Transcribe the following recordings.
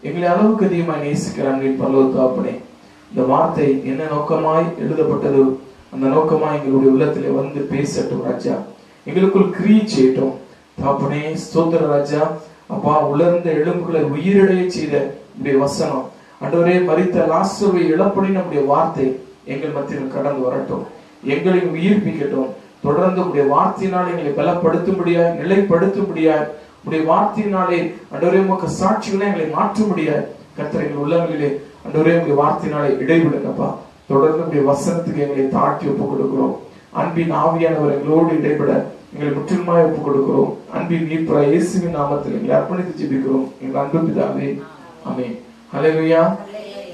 எங்களை அளவுக்கு அதிகமாய் நேசிக்கிறாங்க பரலோக தகப்பனே. இந்த வார்த்தை என்ன நோக்கமாய் எழுதப்பட்டது, அந்த நோக்கமாய் எங்களுடைய உள்ளத்திலே வந்து பேசட்டும் ராஜா, எங்களுக்குள் கிரியை செய்யட்டும் தகப்பனே. ஸ்தோத்திர ராஜா. அப்பா, உலர்ந்த எலும்புகளை உயிரிழைய செய்த உடைய வசனம் ஆண்டவரே, மரித்த லாசருவை இழப்படி நம்முடைய வார்த்தை எங்கள் மத்தியில் கடந்து வரட்டும், எங்களை உயிர்ப்பிக்கட்டும். தொடர்ந்து உடைய வார்த்தையினால் எங்களை பலப்படுத்தும்படியாய், நிலைப்படுத்தும்படியாய், உடைய வார்த்தையினாலே ஆண்டவரே உமக்கு சாட்சிகளை எங்களை மாற்றும்படியாய் கர்த்தர் எங்கள் உள்ளங்களிலே ஆண்டவரே உடைய வார்த்தையினாலே இடைவிடுங்கப்பா. தொடர்ந்து உடைய வசனத்துக்கு எங்களை தாழ்த்தி ஒப்புக் கொடுக்கிறோம். அன்பின் ஆவியானவர் எங்களோடு இடைபட எங்களை முற்றிலுமாய் ஒப்புக் கொடுக்கிறோம். அன்பின் மீட்பர் இயேசுவின் நாமத்தில் எங்களை அர்ப்பணித்து ஜெபிக்கிறோம் எங்கள் அன்பு பிதாவே, ஆமென். ஹல்லேலூயா,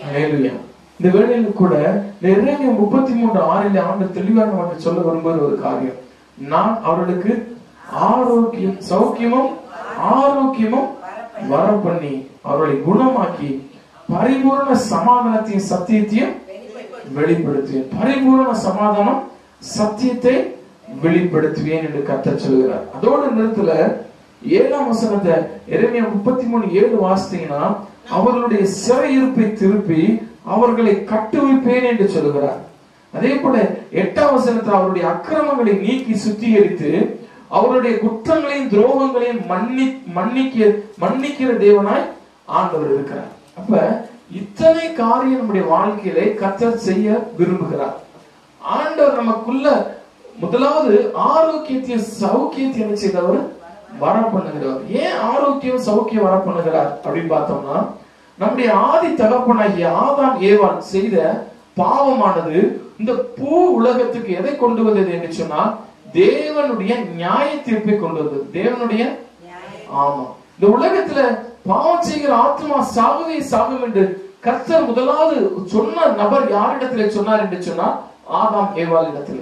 ஹல்லேலூயா. இந்த வேளையில கூட எரேமியா 33:6 ஆண்டு தெளிவாக நமக்கு சொல்ல வரும்போது ஒரு காரியம், நான் அவர்களுக்கு ஆரோக்கியம் சௌக்கியமும் ஆரோக்கியமும் வர பண்ணி அவர்களை குணமாக்கி பரிபூர்ண சமாதானத்தையும் சத்தியத்தையும் வெளிப்படுத்துவேன். பரிபூர்ண சமாதானம் சத்தியத்தை வெளிப்படுத்துவேன் என்று கர்த்தர் சொல்கிறார். அதோட நிறுத்தல 7ஆம் வசனத்தை எரேமியா 33:7 வாசித்தீங்கன்னா, அவர்களுடைய சிறையிருப்பை திருப்பி அவர்களை கட்டுவிப்பேன் என்று சொல்கிறார். அதே போல 8ஆம் வசனத்தில் அவருடைய அக்கிரமங்களை நீக்கி சுத்திகரித்து அவருடைய குற்றங்களையும் துரோகங்களையும் மன்னிக்கிற தேவனாய் ஆண்டவர் இருக்கிறார். அப்ப இத்தனை காரியம் நம்முடைய வாழ்க்கையில கர்த்தர் செய்ய விரும்புகிறார். ஆண்டவர் நமக்குள்ள முதலாவது ஆரோக்கியத்தையும் சௌக்கியத்தை என்ன செய்தவர் வர பண்ணுகிறார். ஏன் ஆரோக்கியம் சௌக்கியம் வர பண்ணுகிறார் அப்படின்னு பார்த்தோம்னா, நம்முடைய ஆதி தகப்பனாகிய ஆதாம் ஏவாள் செய்த பாவமானது இந்த பூ உலகத்துக்கு எதை கொண்டு வந்தது என்று சொன்னா, தேவனுடைய நியாய தீர்ப்பை கொண்டு வந்தது. தேவனுடைய ஆமா, இந்த உலகத்துல பாவம் செய்கிற ஆத்மா சாகவே சாகும் என்று கர்த்தர் முதலாவது சொன்ன நபர் யாரிடத்துல சொன்னார் என்று சொன்னா, ஆதாம் ஏவாள் இடத்துல.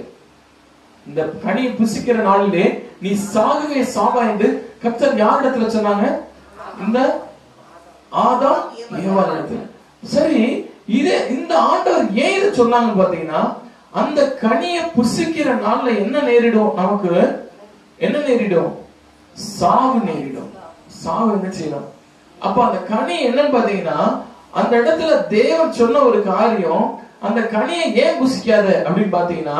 இந்த கனியை புசிக்கிற நாளிலே நீ சாகவே சாவா என்று கர்த்தர் யாரிடத்துல சொன்னாங்க? இந்த ஆதாம் ஏவாள் இடத்துல. சரி, இதே இந்த ஆண்டவர் ஏன் இதை சொன்னாங்கன்னு பாத்தீங்கன்னா, அந்த கனியை புசிக்கிற நாள்ல என்ன நேரிடும்? நமக்கு என்ன நேரிடும்? சாவு நேரிடும். சாவு என்ன செய்யணும்? அப்ப அந்த கனி என்னன்னு பாத்தீங்கன்னா, அந்த இடத்துல தேவன் சொன்ன ஒரு காரியம், அந்த கனியை ஏன் புசிக்காத அப்படின்னு பாத்தீங்கன்னா,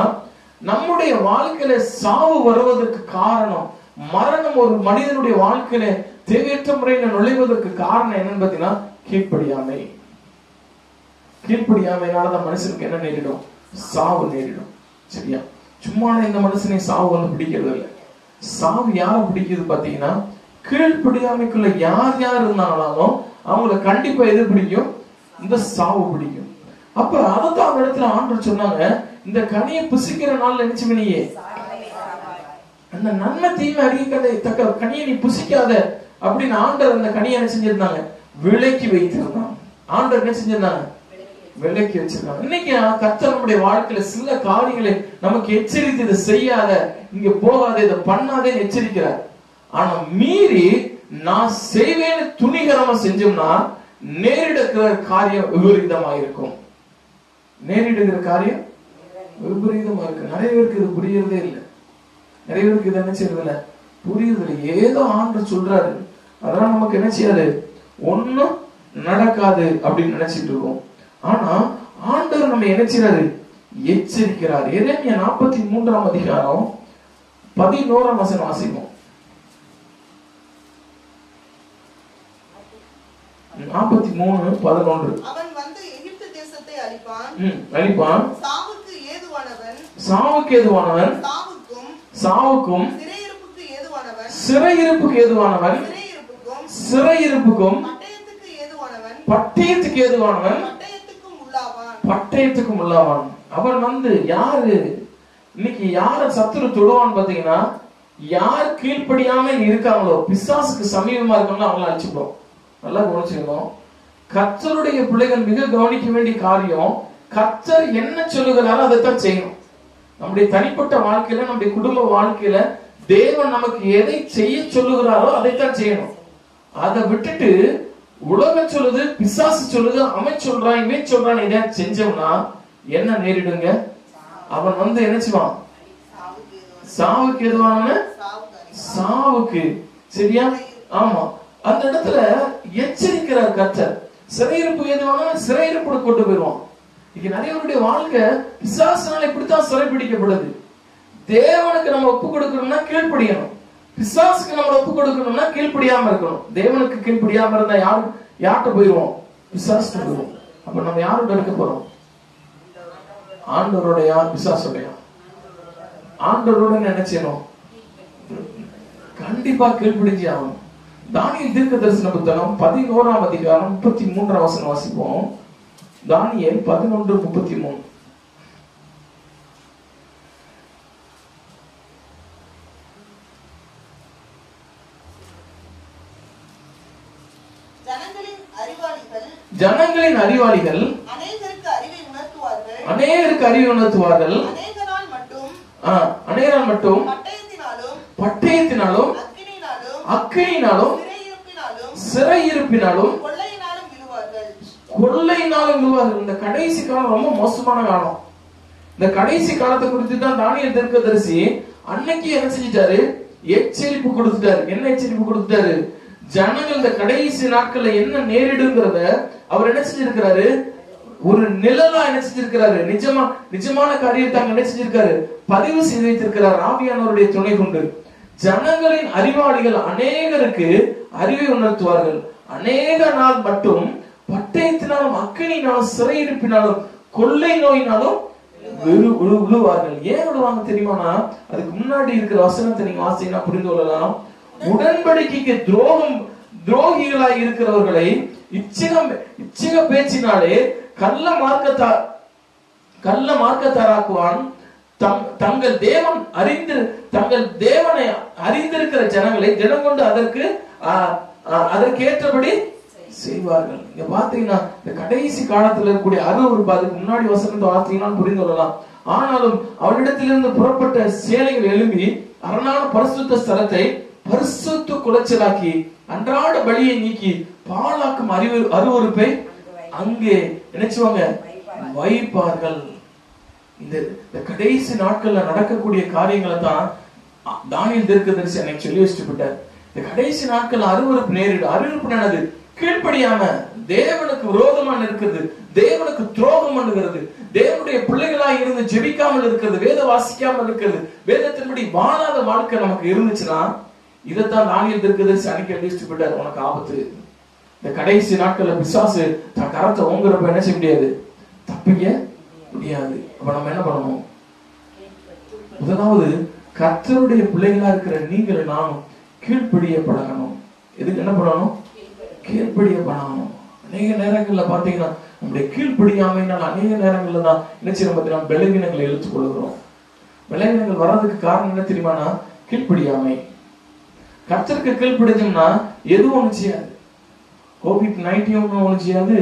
நம்முடைய வாழ்க்கையில சாவு வருவதற்கு காரணம், மரணம் ஒரு மனிதனுடைய வாழ்க்கையில தேவையற்ற முறையில நுழைவதற்கு காரணம் என்னன்னு பாத்தீங்கன்னா, கீழ்ப்படியாமை. கீழ்ப்படியாமைனாலதான் மனுஷனுக்கு என்ன நேரிடும்? சாவு நேரிடும். சரியா? சும்மா இந்த மனுஷனை சாவு வந்து பிடிக்கிறது இல்லை. சாவு யார பிடிக்குது பாத்தீங்கன்னா, கீழ்ப்படியாமைக்குள்ள யார் யார் இருந்தாலும் அவங்கள கண்டிப்பா எது பிடிக்கும்? இந்த சாவு பிடிக்கும். அப்ப அதான் அந்த இடத்துல ஆண்டவர் சொன்னாங்க, இந்த கனியை புசிக்கிற நாள்ல நினைச்சு நீயே அந்த நன்மை தீமை அறிக்கை தக்க கனியை நீ புசிக்காத அப்படின்னு ஆண்டவர் அந்த கனியை என்ன செஞ்சிருந்தாங்க? விலக்கி வைத்திருந்தாங்க. ஆண்டவர் என்ன செஞ்சிருந்தாங்க? விலக்கி வச்சிருக்காங்க. இன்னைக்கு கர்த்தர் நம்முடைய வாழ்க்கையில சில காரியங்களை நமக்கு எச்சரித்து, இதை செய்யாத, இங்க போகாத, இதை பண்ணாதே எச்சரிக்கிறார். ஆனா மீறி நான் செய்வேன்னு துணிகரமா செஞ்சோம்னா நேரிடுகிற காரியம் விபரீதமா இருக்கும். நேரிடுகிற காரியம் விபரீதமா இருக்கு. நிறைய பேருக்கு இது புரியறதே இல்லை. நிறைய பேருக்கு இது என்ன செய்யறது இல்லை, புரியுறது இல்லை. ஏதோ ஆண்டவர் சொல்றாரு, அதெல்லாம் நமக்கு என்ன செய்யாது, ஒண்ணும் நடக்காது அப்படின்னு நினைச்சிட்டு இருக்கோம். ஆனா ஆண்டவர் நம்ம என்ன செய்யறாரு? எச்சரிக்கிறார். எரேமியா 43ஆம் அதிகாரம் 11ஆம் வசனம் வாசிப்போம். 43:11. அவன் வந்து எகிப்து தேசத்தை அழிப்பான். அழிப்பான். சாவுக்கு ஏதுவானவன். சாவுக்கும் சிறையிருப்புக்கு ஏதுவானவன். சிறையிருப்புக்கும் பட்டயத்துக்கு ஏதுவானவன். பட்டயத்துக்கும் உள்ளாவான். அவன் வந்து யாரு? இன்னைக்கு யார சத்துரு தொடுவான்னு பாத்தீங்கன்னா, யார் கீழ்ப்படியாம இருக்காங்களோ, பிசாசுக்கு சமீபமா இருக்காங்களோ அவங்கள அழிச்சுப்போம். நல்லா கவனிச்சுக்கணும். கர்த்தருடைய பிள்ளைகள் மிக கவனிக்க வேண்டிய காரியம், கர்த்தர் என்ன சொல்லுகிறாரோ அதைத்தான் செய்யணும். நம்முடைய தனிப்பட்ட வாழ்க்கையில, நம்முடைய குடும்ப வாழ்க்கையில தேவன் நமக்கு எதை செய்ய சொல்லுகிறாரோ அதைத்தான் செய்யணும். அதை விட்டுட்டு உலகம் சொல்லுது, பிசாசு சொல்லுது, அவன் சொல்றான், இவன் சொல்றான், இதை செஞ்சோம்னா என்ன நேரிடுங்க? அவன் வந்து என்ன செய்வான்? சாவுக்கு எதுவான சாவுக்கு. சரியா? ஆமா. அந்த இடத்துல எச்சரிக்கிறார் கர்த்தர். சிறையிருப்பு எதுவான சிறையிருப்பு கொண்டு போயிடுவான். இங்க நிறையவருடைய வாழ்க்கை பிசாசினால இப்படித்தான் சிறைப்பிடிக்கப்படுது. தேவனுக்கு நம்ம ஒப்பு கொடுக்கணும்னா கீழ்ப்படியணும். பிசாசுக்கு நம்ம ஒப்பு கொடுக்கணும்னா கீழ்ப்படியாம இருக்கணும். தேவனுக்கு கீழ்ப்படியாம இருந்தா யார்கிட்ட போயிடுவோம்? பிசாசு போயிடுவோம். அப்ப நம்ம யாரோட இருக்க போறோம்? ஆண்டவரோடையா பிசாசோடையா? ஆண்டவரோட நினைச்சேனும் கண்டிப்பா கீழ்ப்படிஞ்சு ஆகணும். தானியேல் தீர்க்க தரிசன புத்தகம் 11ஆம் அதிகாரம் 33ஆம் வசனம் வாசிப்போம். தானியேல் 11:33. ஜனங்களின் அறிவாளிகள் அநேகருக்கு அறிவை உணர்த்துவார்கள். அநேகரால் மட்டும் பட்டயத்தினாலும் அக்கினியினாலும் சிறையிருப்பினாலும் கொள்ளையினாலும் விழுவார்கள். இந்த கடைசி காலம் ரொம்ப மோசமான காலம். இந்த கடைசி காலத்தை குறித்து தான் தானியேல் தீர்க்கதரிசி அன்னைக்கு என்ன செஞ்சிட்டாரு? எச்சரிப்பு கொடுத்துட்டாரு. என்ன எச்சரிப்பு கொடுத்துட்டாரு? ஜனங்கள் இந்த கடைசி நாட்கள்ல என்ன நேரிடுங்கிறத அவர் என்ன செஞ்சிருக்கிறாரு? ஒரு நிழலா என்ன செஞ்சிருக்கிறாரு? நிஜமான காரியத்தை அங்க என்ன செஞ்சிருக்காரு? பதிவு செய்து வைத்திருக்கிறார் ஆவியானவருடைய துணை கொண்டு. ஜனங்களின் அறிவாளிகள் அநேகருக்கு அறிவை உணர்த்துவார்கள். அநேக நாள் மட்டும் பட்டயத்தினாலும் அக்கினியினாலும் சிறையிருப்பினாலும் கொள்ளை நோயினாலும் விழுவார்கள். ஏன் விழுவாங்க தெரியுமானா, அதுக்கு முன்னாடி இருக்கிற வசனத்தை நீங்க வாசிங்கன்னா புரிந்து கொள்ளலாம். உடன்படிக்கைக்கு துரோகிகளாய் இருக்கிறவர்களை இச்சக பேச்சினாலே கள்ள மார்க்கத்தாராக்குவான். தங்கள் தேவனை அறிந்திருக்கிற ஜனங்களை தினம் கொண்டு அதற்கேற்றபடி செய்வார்கள். இங்க பாத்தீங்கன்னா இந்த கடைசி காலத்துல இருக்கக்கூடிய அருவருப்பு, அதுக்கு முன்னாடி வசனத்தை வார்த்தையினால் புரிந்து கொள்ளலாம். ஆனாலும் அவளிடத்திலிருந்து புறப்பட்ட சேனைகள் எழும்பி அரணான பரிசுத்த ஸ்தலத்தை பரிசுத்த குலைச்சலாக்கி அன்றாட பலியை நீக்கி பாழாக்கும் அருவருப்பை அங்கே நினைச்சுவாங்க வைப்பார்கள். இந்த கடைசி நாட்கள்ல நடக்கக்கூடிய காரியங்களை தான் தானியேல் தீர்க்கதரிசி அன்னைக்கு சொல்லி வச்சுட்டு போட்டார். இந்த கடைசி நாட்கள் அருவருப்பு நேரிடும். அருவருப்பு நடந்து கீழ்ப்படியாம தேவனுக்கு விரோதமா இருக்கிறது, தேவனுக்கு துரோகம் பண்ணுகிறது, தேவனுடைய பிள்ளைகளாக இருந்து ஜெபிக்காமல் இருக்கிறது, வேத வாசிக்காமல் இருக்கிறது, வேதத்தின்படி வாழாத வாழ்க்கை நமக்கு இருந்துச்சுன்னா இதைத்தான் தானியேல் தீர்க்கதரிசி அன்னைக்கு எழுதிட்டு போட்டார். உனக்கு ஆபத்து. இந்த கடைசி நாட்கள்ல பிசாசு தன் கரத்தை ஓங்குறப்ப என்ன செய்ய முடியாது? தப்பிக்க முடியாது. அப்ப நம்ம என்ன பண்ணணும்? முதலாவது கர்த்தருடைய பிள்ளைகளா இருக்கிற நீங்கள் நானும் கீழ்ப்படிய பழகணும். எதுக்கு என்ன பண்ணணும்? கீழ்ப்படிய பழகணும். அநேக நேரங்கள்ல பாத்தீங்கன்னா நம்முடைய கீழ்ப்படியாமையினால் அநேக நேரங்கள்ல தான் என்ன செய்யணும் பார்த்தீங்கன்னா பலவீனங்களை இழுத்துக் கொள்கிறோம். பலவீனங்கள் வர்றதுக்கு காரணம் என்ன தெரியுமானா? கீழ்ப்படியாமை. கர்த்தருக்கு கீழ்ப்படிஞ்சோம்னா எதுவும் ஒண்ணு செய்யாது. COVID-19 ஒண்ணும் செய்யாது,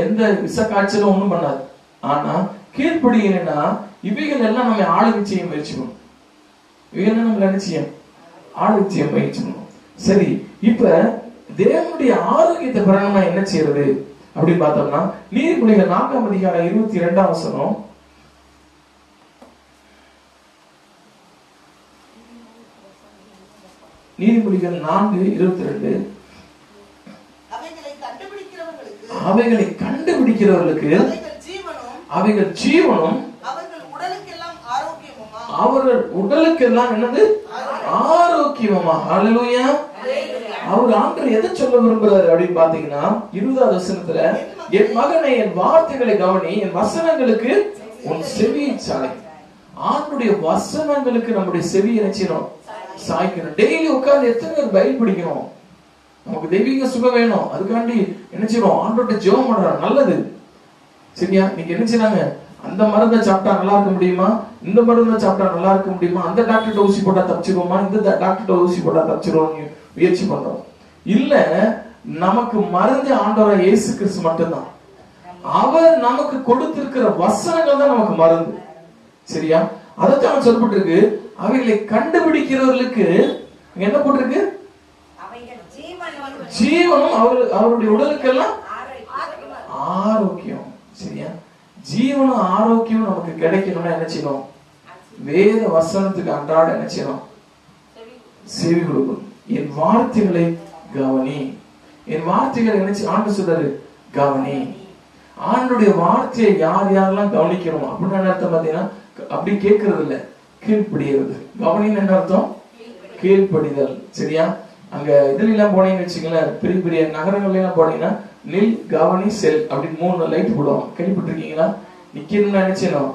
எந்த விச காய்ச்சலும் ஒண்ணும் பண்ணாது. ஆனா கீழ்ப்படியலைன்னா இவைகள் எல்லாம் நம்ம ஆளுகை செய்ய முயற்சி பண்ணும். இவைகள் நம்ம என்ன செய்ய ஆளுகை செய்ய முயற்சி பண்ணும். சரி, இப்ப தேவனுடைய ஆரோக்கியத்தை பெறணும்னா என்ன செய்யறது அப்படின்னு பார்த்தோம்னா, நீதிமொழிகள் 4ஆம் அதிகாரம் 22ஆம் வசனம். நீதிமொழிகள் 4:22. அவைகளை கண்டுபிடிக்கிறவர்களுக்கு அவைகள் ஜீவனும் அவர்கள் உடலுக்கெல்லாம் என்னது? ஆரோக்கியமா. ஹல்லேலூயா. அவர் ஆண்டவர் எதை சொல்ல விரும்புறாரு அப்படின்னு பாத்தீங்கன்னா 20ஆவது வசனத்துல, என் மகனை என் வார்த்தைகளை கவனி, என் வசனங்களுக்கு உன் செவியை சாய். ஆண்டுடைய வசனங்களுக்கு நம்முடைய செவியை நினைச்சிடும் சாய்க்கணும். டெய்லி உட்கார்ந்து எத்தனை பேர் பைபிள் படிக்கணும்? நமக்கு தெய்வீக சுகம் வேணும். அதுக்காண்டி என்ன செய்யறோம்? ஆண்டோட ஜெபம் பண்றோம். நல்லது. சரியா? நீங்க என்ன செய்றாங்க? அந்த மருந்தை சாப்பிட்டா நல்லா இருக்க முடியுமா? இந்த மருந்தை சாப்பிட்டா நல்லா இருக்க முடியுமா? அந்த டாக்டர்கிட்ட ஊசி போட்டா தப்பிச்சிருவோமா? இந்த டாக்டர்கிட்ட ஊசி போட்டா தப்பிச்சிருவோம் முயற்சி பண்றோம். இல்ல, நமக்கு மருந்து ஆண்டவராகிய இயேசு கிறிஸ்து மட்டும்தான். அவர் நமக்கு கொடுத்திருக்கிற வசனங்கள் தான் நமக்கு மருந்து. சரியா? அதைத்தான் சொல்லப்பட்டிருக்கு. அவைகளை கண்டுபிடிக்கிறவர்களுக்கு என்ன போட்டிருக்கு? ஜீவனும் அவருடைய உடலுக்கெல்லாம் ஆரோக்கியம். சரியா? ஜீவனும் ஆரோக்கியம் நமக்கு கிடைக்கணும்னா என்ன செய்யணும்? வேத வசனத்துக்கு அன்றாட என்ன செய்யணும்? செவி கொடுக்கணும். என் வார்த்தைகளை கவனி. என் வார்த்தைகள் நினைச்சு ஆண்டு சொல்றாரு கவனி. ஆண்டுடைய வார்த்தையை யார் யாரெல்லாம் கவனிக்கிறோம் அப்படின்னு என்ன அர்த்தம் பாத்தீங்கன்னா, அப்படி கேட்கறது இல்ல, கீழ்ப்படிகிறது. கவனின்னு என்ன அர்த்தம்? கீழ்ப்படிதல். சரியா? அங்க இதுல எல்லாம் போனீங்கன்னு வச்சுங்களேன், பெரிய பெரிய நகரங்கள்ல எல்லாம் போனீங்கன்னா நில், கவனி, செல் அப்படின்னு 3 லைட் போடுவாங்க. கேள்விப்பட்டிருக்கீங்களா? நிக்கணும்னு நினைச்சேனும்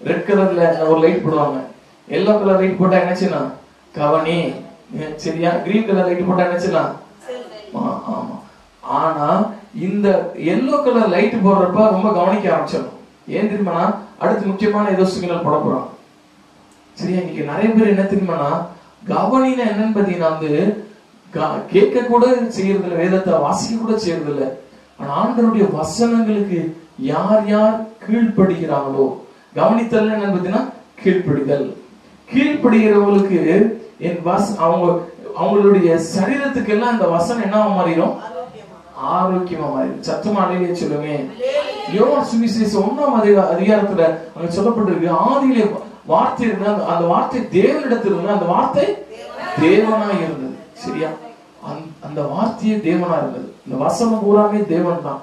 ரெட் கலர்ல ஒரு லைட் போடுவாங்க. எல்லோ கலர் லைட் போட்டா என்னச்சுன்னா கவனி. சரியா? கிரீன் கலர் லைட் போட்டா என்னச்சுன்னா ஆமா. ஆனா இந்த எல்லோ கலர் லைட் போடுறப்ப ரொம்ப கவனிக்க ஆரம்பிச்சிடணும். ஏன் தெரியுமா? அடுத்து முக்கியமான ஏதோ சிக்னல் போட போறோம். சரியா? இன்னைக்கு நிறைய பேர் என்ன தெரியுமானா, கவனினா என்னன்னு பாத்தீங்கன்னா வந்து கேட்க கூட செய்யறது இல்ல, வேதத்தை வாசிக்க கூட செய்யறது இல்ல. ஆனா ஆண்டவருடைய வசனங்களுக்கு யார் யார் கீழ்ப்படுகிறாங்களோ, கவனித்தல் என்னன்னு பாத்தீங்கன்னா கீழ்ப்படிதல். கீழ்ப்படுகிறவங்களுக்கு அவங்களுடைய சரீரத்துக்கு எல்லாம் அந்த வசனம் என்ன மாறிடும்? ஆரோக்கியமா மாறிடும். சத்தமா அலையிலே சொல்லுங்க. யோவான் சுவிசேஷம் 1ஆம் அதிகாரத்துல அங்க சொல்லப்பட்டிருக்கு, ஆதியிலே வார்த்தை இருக்கு, அந்த வார்த்தை தேவனிடத்தில் இருந்து, அந்த வார்த்தை தேவனா இருந்தது. சரியா? அந்த வார்த்தையே தேவனா இருந்தது. இந்த வசனம் பூராமே தேவன் தான்.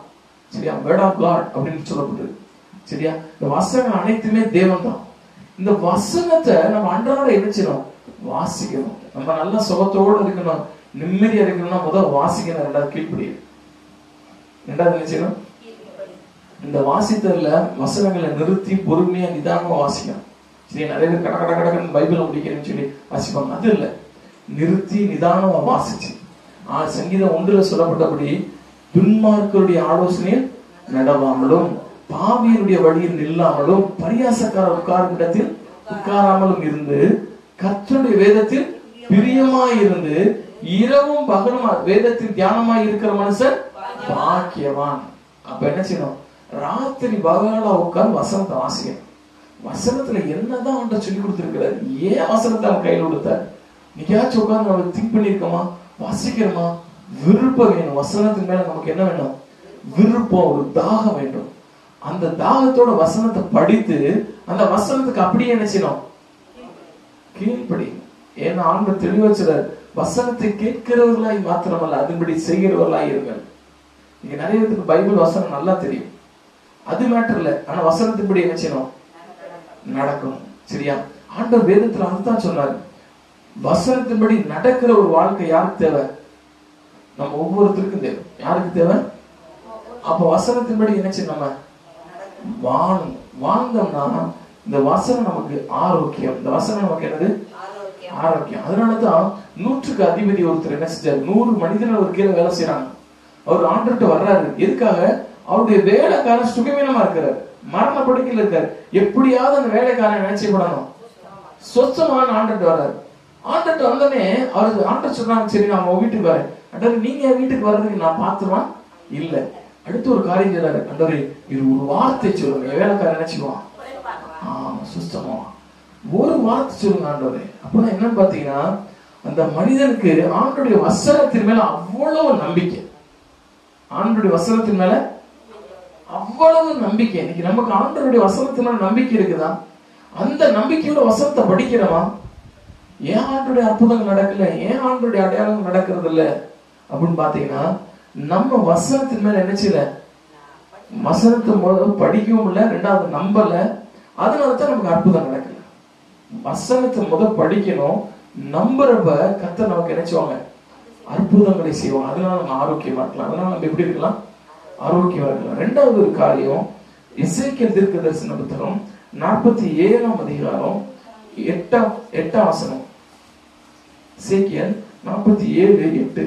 சரியா? வேர்ட் ஆஃப் காட் அப்படின்னு சொல்லப்பட்டிருக்கு. சரியா? இந்த வசனம் அனைத்துமே தேவன் தான். இந்த வசனத்தை நம்ம அன்றாட என்ன வாசிக்கணும். நம்ம நல்ல சுகத்தோடு இருக்கணும், நிம்மதியா இருக்கணும்னா முதல் வாசிக்கணும், ரெண்டாவது கீழ்ப்படியும். ரெண்டாவது என்ன செய்யணும்? இந்த வாசித்தல வசனங்களை நிறுத்தி பொறுமையா நிதானமா வாசிக்கணும். சரி, நிறைய பேர் கட கட கடன்னு பைபிளை முடிக்கணும்னு சொல்லி வாசிப்பாங்க. அது இல்ல, நிறுத்தி நிதானமா வாசிச்சு. சங்கீதம் 1 சொல்லப்பட்டபடி துன்மார்க்கருடைய ஆலோசனையில் நடவாமலும், பாவியருடைய வழியில் நில்லாமலும், பரியாசக்கார உட்காரும் இடத்தில் உட்காராமலும் இருந்து, கர்த்தருடைய வேதத்தில் பிரியமாய் இருந்து, இரவும் பகலும் வேதத்தில் தியானமாய் இருக்கிற மனுஷன் பாக்கியவான். அப்ப என்ன செய்யணும்? ராத்திரி பகலா உட்கார்ந்து வசனத்தை வாசிக்கணும். வசனத்துல என்னதான் அவன்கிட்ட சொல்லி கொடுத்திருக்கிறாரு, ஏன் வசனத்தை அவன் கையில் கொடுத்தாரு, நீக்காச்சும் உட்கார்ந்து நம்ம திங்க் பண்ணிருக்கோமா, வாசிக்கிறோமா? விருப்பம் வேணும். வசனத்தின் மேல நமக்கு என்ன வேணும்? விருப்பம், ஒரு தாகம் வேண்டும். அந்த தாகத்தோட வசனத்தை படித்து அந்த வசனத்துக்கு அப்படியே என்ன செய்யணும்? கீழ்ப்படி. ஏன்னா ஆண்டவர் தெளிவா சொல்றார், வசனத்தை கேட்கிறவர்களாய் மாத்திரமல்ல அதன்படி செய்கிறவர்களாய் இருங்கள். இங்க நிறைய பேருக்கு பைபிள் வசனம் நல்லா தெரியும், அது மேட்டர் இல்ல. ஆனா வசனத்தின்படி என்ன செய்யணும்? நடக்கணும். சரியா? ஆண்டவர் வேதத்துல அதுதான் சொன்னாரு. வசனத்தின்படி நடக்கிற ஒரு வாழ்க்கை யாருக்கு தேவை? நம்ம ஒவ்வொருத்தருக்கும் தேவை. யாருக்கு தேவை? அப்ப வசனத்தின்படி என்ன செய்யணும்? நம்ம வாழ்ந்தோம்னா இந்த வசனம் நமக்கு ஆரோக்கியம். இந்த வசனம் நமக்கு என்னது? ஆரோக்கியம். அதனாலதான் 100க்கு அதிபதி ஒருத்தர் என்ன செஞ்சாரு, 100 மனிதர்கள் ஒரு கீழே வேலை செய்யறாங்க. அவர் ஆண்டுகிட்ட வர்றாரு. எதுக்காக? அவருடைய வேலைக்காரன் சுகவீனமா இருக்கிறார், மரண படுக்கையில் இருக்காரு. எப்படியாவது அந்த வேலைக்காரன் என்ன செய்யப்படணும்? சொச்சமான ஆண்டுட்டு வர்றாரு. ஆண்டுட்டு வந்தோடனே அவருக்கு ஆண்டு சொல்றாங்க, சரி நான் வீட்டுக்கு வரேன். அண்டவர், நீங்க வீட்டுக்கு வர்றதுக்கு நான் பாத்துருவான் இல்ல. அடுத்து ஒரு காரியம் செய்றாரு. அண்டவரே, இது ஒரு வார்த்தை சொல்லுங்க. வேலைக்காரன் நினைச்சுக்குவான், சுத்தமா ஒரு வார்த்தை சொல்லுங்க ஆண்டவரே. அப்படின்னா என்னன்னு பாத்தீங்கன்னா, அந்த மனிதனுக்கு ஆண்டுடைய வசனத்தின் மேல அவ்வளவு நம்பிக்கை. ஆண்டுடைய வசனத்தின் மேல அவ்வளவு நம்பிக்கை. இன்னைக்கு நமக்கு ஆண்டவருடைய வசனத்தின் மேல நம்பிக்கை இருக்குதா? அந்த நம்பிக்கையோட வசனத்தை படிக்கிறோமா? ஏன் ஆண்டுடைய அற்புதங்கள் நடக்கல, ஏன் ஆண்டுடைய அடையாளங்கள் நடக்கிறது இல்ல அப்படின்னு பாத்தீங்கன்னா, நம்ம வசனத்தின் மேல என்ன செய்யல, வசனத்தை முதல்ல படிக்கவும் இல்ல, ரெண்டாவது நம்பல. அதனாலதான் நமக்கு அற்புதம் நடக்கல. வசனத்தை முதல் படிக்கணும், நம்புறப்ப கர்த்தர் நமக்கு நினைச்சுவாங்க, அற்புதங்களை செய்வாங்க. அதனால நம்ம ஆரோக்கியமா இருக்கலாம். அதனால நம்ம எப்படி இருக்கலாம்? ஆரோக்கியமா இருக்கலாம். ரெண்டாவது ஒரு காரியம், எசேக்கியேல் தீர்க்கதரிசன புத்தகம் 47ஆம் அதிகாரம் 8ஆம் வசனம். எசேக்கியேல் 47:8.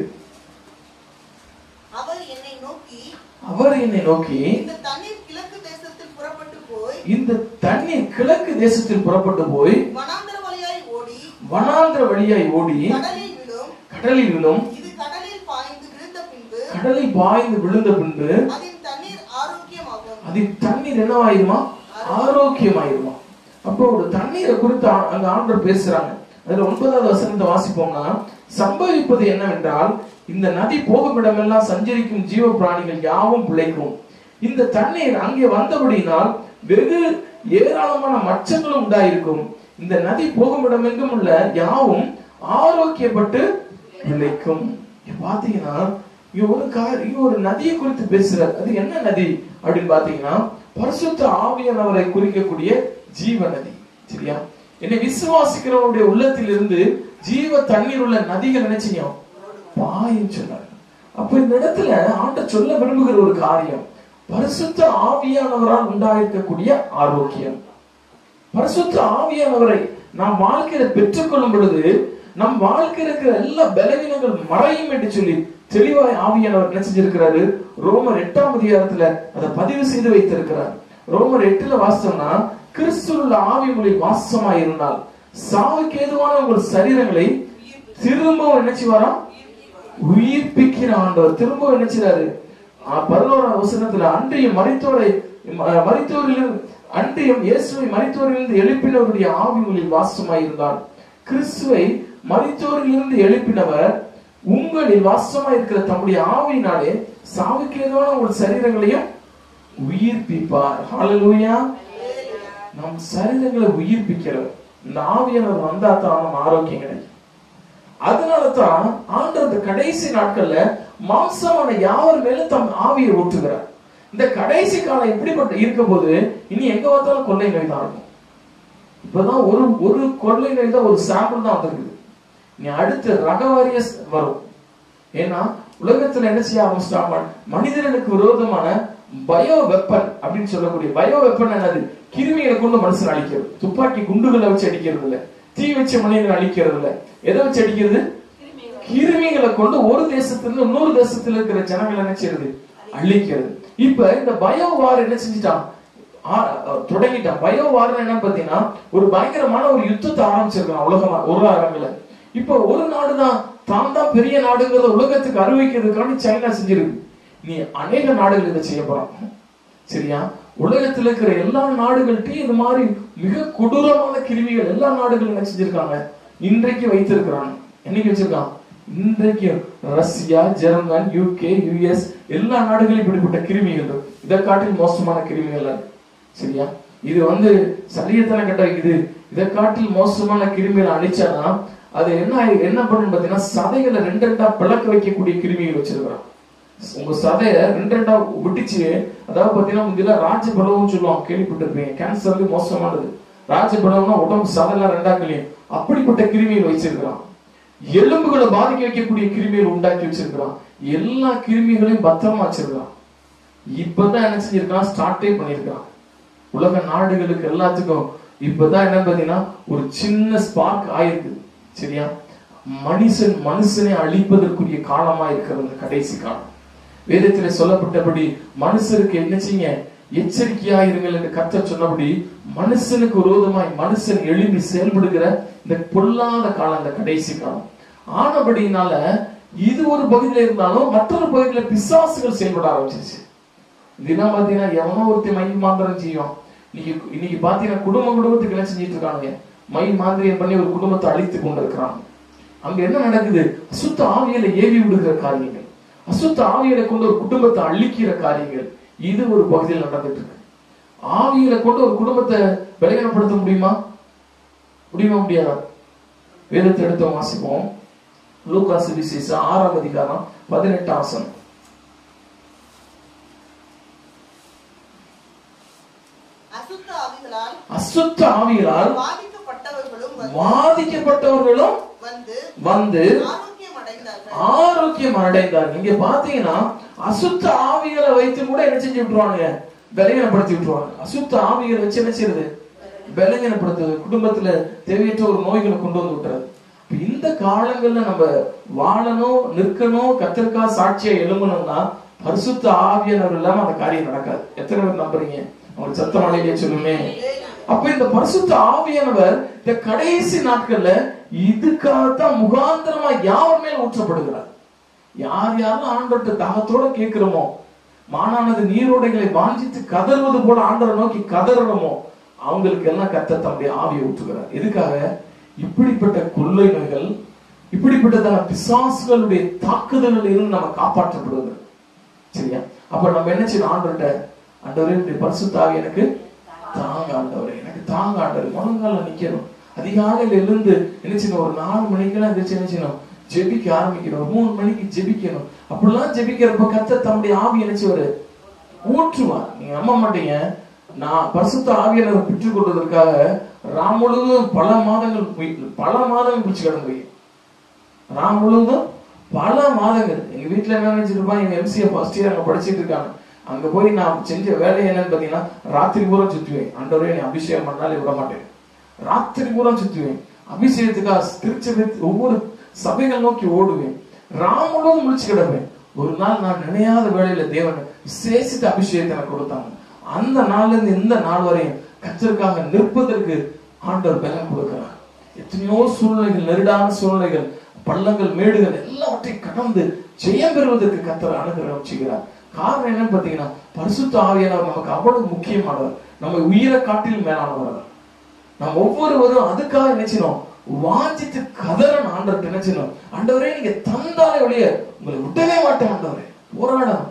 அவர் என்னை நோக்கி இந்த தண்ணீர் கிழக்கு தேசத்தில் புறப்பட்டு போய் வனாந்திர வழியாய் ஓடி கடலில் விழும். கடலில் பாய்ந்து விழுந்த பின்பு அதின் தண்ணீர் என்னவாயிருமா? ஆரோக்கியமாயிருமா. அப்போ ஒரு தண்ணீரை குறித்து அங்க ஆண்டவர் பேசுறாங்க. அதுல 9வது வசனத்தை வாசிப்போம்னா, சம்பவிப்பது என்னவென்றால், இந்த நதி போகும் இடமெல்லாம் சஞ்சரிக்கும் ஜீவ பிராணிகள் யாவும் பிழைக்கும். இந்த தண்ணீர் அங்கே வந்தபடியினால் வெகு ஏராளமான மச்சங்களும் உண்டாயிருக்கும். இந்த நதி போகும் இடமெங்கும் உள்ள யாவும் ஆரோக்கியப்பட்டு பிழைக்கும். பாத்தீங்கன்னா இங்க ஒரு நதியை குறித்து பேசுறார். அது என்ன நதி அப்படின்னு பாத்தீங்கன்னா பரிசுத்த ஆவியானவரை குறிக்கக்கூடிய ஜீவ நதி. சரியா? என்னை விசுவாசிக்கிறவருடைய உள்ளத்தில் இருந்து ஜீவ தண்ணீர் உள்ள நதிகள் நினைச்சீங்க பாயும் சொன்னார். அப்ப இந்த இடத்துல ஆண்டவர் சொல்ல விரும்புகிற ஒரு காரியம் பரிசுத்த ஆவியானவரால் உண்டாயிருக்கக்கூடிய ஆரோக்கியம். பரிசுத்த ஆவியானவரை நாம் வாழ்க்கையில பெற்றுக்கொள்ளும் பொழுது நம் வாழ்க்கையில் இருக்கிற எல்லா பலவீனங்கள் மறையும் என்று சொல்லி தெளிவாய் ஆவியானவர் என்ன செஞ்சிருக்கிறாரு? ரோமர் 8ஆம் அதிகாரத்துல அதை பதிவு செய்து வைத்திருக்கிறார். ரோமர் 8ல வாசம்னா கிறிஸ்துவுள்ள ஆவி உங்களில் வாசமாய் இருந்தால் சாவுக்கு ஏதுவான உங்கள் சரீரங்களை திரும்பவும் நினைச்சுவாரா உயிர்ப்பிக்கிற ஆண்டவர். திரும்பவும் நினைச்சாரு 11ஆம் வசனத்துல அன்றையும் இயேசுவை மரித்தோரிலிருந்து எழுப்பினவருடைய ஆவி உங்களில் வாசமாய் இருந்தால் கிறிஸ்துவை மரித்தோரிலிருந்து எழுப்பினவர் உங்களில் வாசமாய் இருக்கிற தம்முடைய ஆவியினாலே சாவுக்கு ஏதுவான உங்கள் சரீரங்களையும் உயிர்ப்பிப்பார். ஹல்லேலூயா. நம் சரீரங்களை உயிர்ப்பிக்கிறவர் இந்த ஆவியானவர் வந்தா தான் நம்ம ஆரோக்கியம் கிடைக்கும். அதனாலதான் ஆண்டவர் கடைசி நாட்கள்ல மாம்சமான யாவர் மேலும் தம் ஆவியை ஊற்றுகிறார். இந்த கடைசி காலம் எப்படிப்பட்ட இருக்க போது இனி எங்க பார்த்தாலும் கொள்ளை நோய் தான் இருக்கும். இப்பதான் ஒரு கொள்ளை நோய் தான் ஒரு சாம்பிள் தான் வந்திருக்குது. நீ அடுத்து ரகவாரிய வரும். ஏன்னா உலகத்துல என்ன செய்ய ஆரம்பிச்சிட்டாங்க? மனிதர்களுக்கு விரோதமான பயோ வெப்பன் அப்படின்னு சொல்லக்கூடிய பயோ வெப்பன் என்னது? கிருமிகளை கொண்டு மனுஷன் அழிக்கிறது. துப்பாக்கி குண்டுகளை வச்சு அடிக்கிறது இல்ல, தீ வச்ச மனிதர்கள் அழிக்கிறது இல்ல. எதை வச்சு அடிக்கிறது? கிருமிகளை கொண்டு ஒரு தேசத்திலிருந்து இன்னொரு தேசத்துல இருக்கிற ஜனங்களை என்ன செய்யறது? அழிக்கிறது. இப்ப இந்த பயோ வார் என்ன செஞ்சுட்டான்? தொடங்கிட்டான். பயோ வார் என்ன பாத்தீங்கன்னா ஒரு பயங்கரமான ஒரு யுத்தத்தை ஆரம்பிச்சிருக்கான் உலகமா ஒரு அரங்குல. இப்ப ஒரு நாடுதான் தான் பெரிய நாடுங்கிறத உலகத்துக்கு அறிவிக்கிறதுக்கான சைனா செஞ்சிருக்கு. நீ அநேக நாடுகள் இதை செய்ய போறான். சரியா? உலகத்துல இருக்கிற எல்லா நாடுகள்கிட்டையும் இது மாதிரி மிக கொடூரமான கிருமிகள் எல்லா நாடுகளும் என்ன செஞ்சிருக்காங்க? இன்றைக்கு வைத்திருக்கிறாங்க. என்னைக்கு வச்சிருக்கான்? இன்றைக்கு ரஷ்யா, ஜெர்மன், யூகே, யுஎஸ் எல்லா நாடுகளும் இப்படிப்பட்ட கிருமிகள் இதை காட்டில் மோசமான கிருமிகள். சரியா? இது சரியத்தனை கட்ட இதை காட்டில் மோசமான கிருமிகள் அழிச்சானா அது என்ன பண்ணு பாத்தீங்கன்னா சதைகளை 2 பிளக்க வைக்கக்கூடிய கிருமிகள் வச்சிருக்கிறான். உங்க சதைய 2 விட்டுச்சு. அதாவது பாத்தீங்கன்னா முந்தில ராஜபலவும் சொல்லுவாங்க, கேள்விப்பட்டிருப்பீங்க. கேன்சர்ல மோசமானது ராஜபலம்னா உடம்பு சதையெல்லாம் 2 கிளியும். அப்படிப்பட்ட கிருமிகள் வச்சிருக்கிறான். எலும்புகளை பாதிக்க வைக்கக்கூடிய கிருமிகள் உண்டாக்கி வச்சிருக்கிறான். எல்லா கிருமிகளையும் பத்திரமா வச்சிருக்கான். இப்பதான் என்ன செஞ்சிருக்கான்? ஸ்டார்டே பண்ணிருக்கான். உலக நாடுகளுக்கு எல்லாத்துக்கும் இப்பதான் என்ன பாத்தீங்கன்னா ஒரு சின்ன ஸ்பார்க் ஆயிருக்கு. சரியா? மனுஷனை அழிப்பதற்குரிய காலமா இருக்கிறது கடைசி காலம். வேதத்துல சொல்லப்பட்டபடி மனுஷருக்கு என்ன செய்ய எச்சரிக்கையா இருங்கள் என்று கர்த்தர் சொன்னபடி மனுஷனுக்கு விரோதமாய் மனுஷன் எழும்பி செயல்படுகிற இந்த பொல்லாத காலம் இந்த கடைசி காலம் ஆனபடினால இது ஒரு பகுதியில இருந்தாலும் மற்றொரு பகுதியில பிசாசுகள் செயல்பட ஆரம்பிச்சிருச்சு. தினம் பாத்தீங்கன்னா எவனோ ஒருத்தர் மை மாந்திரம் செய்யும். இன்னைக்கு பாத்தீங்கன்னா குடும்பத்துக்கு என்ன செஞ்சிட்டு இருக்காங்க? மை மாந்திரியம் பண்ணி ஒரு குடும்பத்தை அழித்து கொண்டு இருக்கிறாங்க. அங்க என்ன நடக்குது? அசுத்த ஆவியலை ஏவி விடுகிற காரியங்கள், அசுத்த ஆவியலை கொண்டு ஒரு குடும்பத்தை அழிக்கிற காரியங்கள் இது ஒரு பகுதியில் நடந்துட்டு இருக்கு. ஆவியலை கொண்டு ஒரு குடும்பத்தை பலவீனப்படுத்த முடியுமா? முடியாதா? வேதத்தை எடுத்து வாசிப்போம். லூக்கா சுவிசேஷம் 6ஆம் அதிகாரம் 18ஆம் வசனம். அசுத்த ஆவிகளால் பாதிக்கப்பட்டவர்களும் வந்து ஆரோக்கியம் அடைந்தார்கள். இங்க பாத்தீங்கன்னா அசுத்த ஆவிகளை வைத்து கூட என்ன செஞ்சு விட்டுருவாங்க? பலவீனப்படுத்தி விட்டுருவாங்க. அசுத்த ஆவிகளை வச்சு என்ன செய்யறது? பலவீனப்படுத்துறது. குடும்பத்துல தேவையற்ற ஒரு நோய்களை கொண்டு வந்து விட்டுறது. இந்த காலங்கள்ல நம்ம வாழணும், நிற்கணும், கர்த்தருக்காக சாட்சியா எழும்பணும்னா பரிசுத்த ஆவியானவர் இல்லாம அந்த காரியம் நடக்காது. எத்தனை பேர் நம்புறீங்க? அவங்க சத்தம் அடையிலே சொல்லுமே. அப்ப இந்த பரிசுத்த ஆவியானவர் இந்த கடைசி நாட்கள்ல இதுக்காகத்தான் முகாந்திரமா யார் மேல் ஊற்றப்படுகிறார். யாரெல்லாம் ஆண்டவர்கிட்ட தாகத்தோட கேட்கிறோமோ, மானானது நீரோடைகளை வாஞ்சித்து கதறுவது போல ஆண்டவரை நோக்கி கதறணுமோ, அவங்களுக்கு எல்லாம் கர்த்தர் தம்முடைய ஆவியை ஊற்றுகிறார். எதுக்காக? இப்படிப்பட்ட கொள்ளை நோய்கள், இப்படிப்பட்டதான பிசாசுகளுடைய தாக்குதல்கள் இருந்து நம்ம காப்பாற்றப்படுவது. சரியா? அப்ப நம்ம என்ன செய்யணும்? ஆண்டவர்கிட்ட, ஆண்டவரே இப்படி பரிசுத்த ஆவி எனக்கு தாங்க ஆண்டவரே, எனக்கு தாங்க ஆண்டவரே. முழங்கால நிக்கணும். அதிகாலையில எழுந்து என்ன செய்யணும்? ஒரு 4 மணிக்கெல்லாம் எந்திரிச்சு என்ன செய்யணும்? ஜெபிக்க ஆரம்பிக்கணும். 3 மணிக்கு ஜெபிக்கணும். அப்படிலாம் ஜெபிக்கிறப்ப கர்த்தர் தம்முடைய ஆவி நினைச்சவரு ஊற்றுவார். நீங்க நம்ப மாட்டீங்க, நான் பரிசுத்த ஆவியானவரை பெற்றுக் கொள்வதற்காக ராம் முழுவதும் பல மாதங்கள் பிடிச்சு கிடந்து, ராம் முழுவதும் பல மாதங்கள். எங்க வீட்டுல என்ன நினைச்சிருப்பான், எங்க MCA ஃபர்ஸ்ட் இயர் அங்க படிச்சுட்டு இருக்காங்க. அங்க போய் நான் செஞ்ச வேலை என்னன்னு பாத்தீங்கன்னா, ராத்திரி பூரா சுத்துவேன். ஆண்டவரே நீ அபிஷேகம் பண்ணாலே விட மாட்டேன். ராத்திரி பூரா சுத்துவேன். அபிஷேகத்துக்காக திருச்சபை ஒவ்வொரு சபைகள் நோக்கி ஓடுவேன். ராம் முழுவதும் முடிச்சு கிடப்பேன். ஒரு நாள் நான் நினையாத வேளையில தேவன் விசேஷித்த அபிஷேகத்தை எனக்கு கொடுத்தாங்க. அந்த நாள்ல இருந்து இந்த நாள் வரையும் கர்த்தருக்காக நிற்பதற்கு ஆண்டவர் பலன் கொடுக்கிறார். எத்தனையோ சூழ்நிலைகள், நெருடான சூழ்நிலைகள், பள்ளங்கள், மேடுகள் எல்லாவற்றையும் கடந்து ஜெயம் பெறுவதற்கு கர்த்தர் அனுகிரகம் செய்கிறார். காரணம் என்னன்னு பாத்தீங்கன்னா, பரிசுத்த ஆவியானவர் நமக்கு அவ்வளவு முக்கியமானவர். நம்ம உயிரை காட்டிலும் மேலானவர். நம்ம ஒவ்வொருவரும் அதுக்காக நினைச்சினோம், வாஞ்சித்து கதறன் ஆண்டவர் நினைச்சினோம். ஆண்டவரே நீங்க தந்தாலே ஒழிய உங்களை விட்டவே மாட்டேன். ஆண்டவரே போராடம்